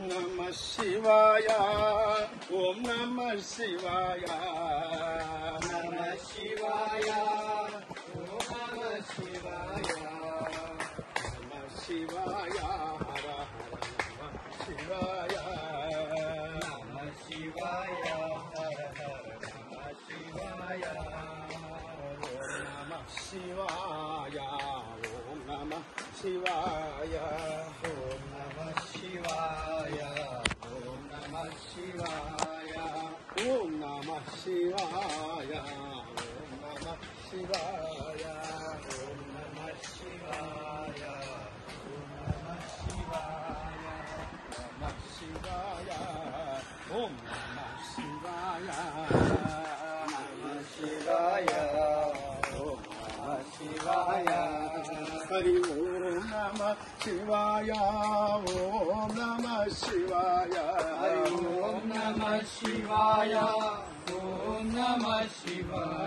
Namah Shivaya, Om Namah Shivaya, Namah Shivaya, Om Namah Shivaya, Namah Shivaya, Hara Hara Shivaya, Namah Shivaya, Hara Hara Namah Shivaya, Namah Shivaya, Om Namah Shivaya, Om Namah Shivaya, Om Namah Shivaya, Om Namah Shivaya, Om Namah Shivaya, Om Namah Shivaya, Om Namah Shivaya, Namah Shivaya, Om Namah Shivaya, Namah Shivaya, Om Namah Shivaya, Hari Om Namah Shivaya, Om Namah Shivaya, Om Namah Shivaya, Om Namah Shivaya.